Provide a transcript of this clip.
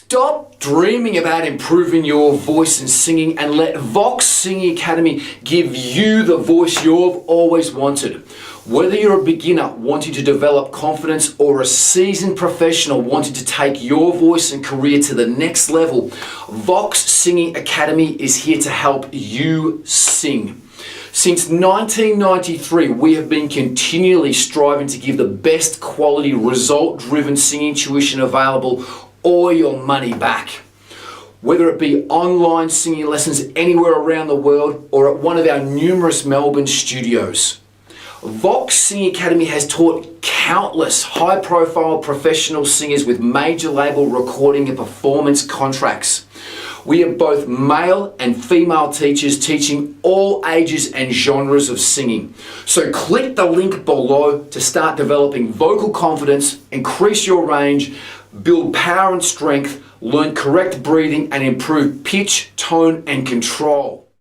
Stop dreaming about improving your voice and singing and let Vox Singing Academy give you the voice you've always wanted. Whether you're a beginner wanting to develop confidence or a seasoned professional wanting to take your voice and career to the next level, Vox Singing Academy is here to help you sing. Since 1993, we have been continually striving to give the best quality, result-driven singing tuition available or your money back. Whether it be online singing lessons anywhere around the world or at one of our numerous Melbourne studios. Vox Singing Academy has taught countless high-profile professional singers with major label recording and performance contracts. We have both male and female teachers teaching all ages and genres of singing. So click the link below to start developing vocal confidence, increase your range, build power and strength, learn correct breathing, and improve pitch, tone, and control.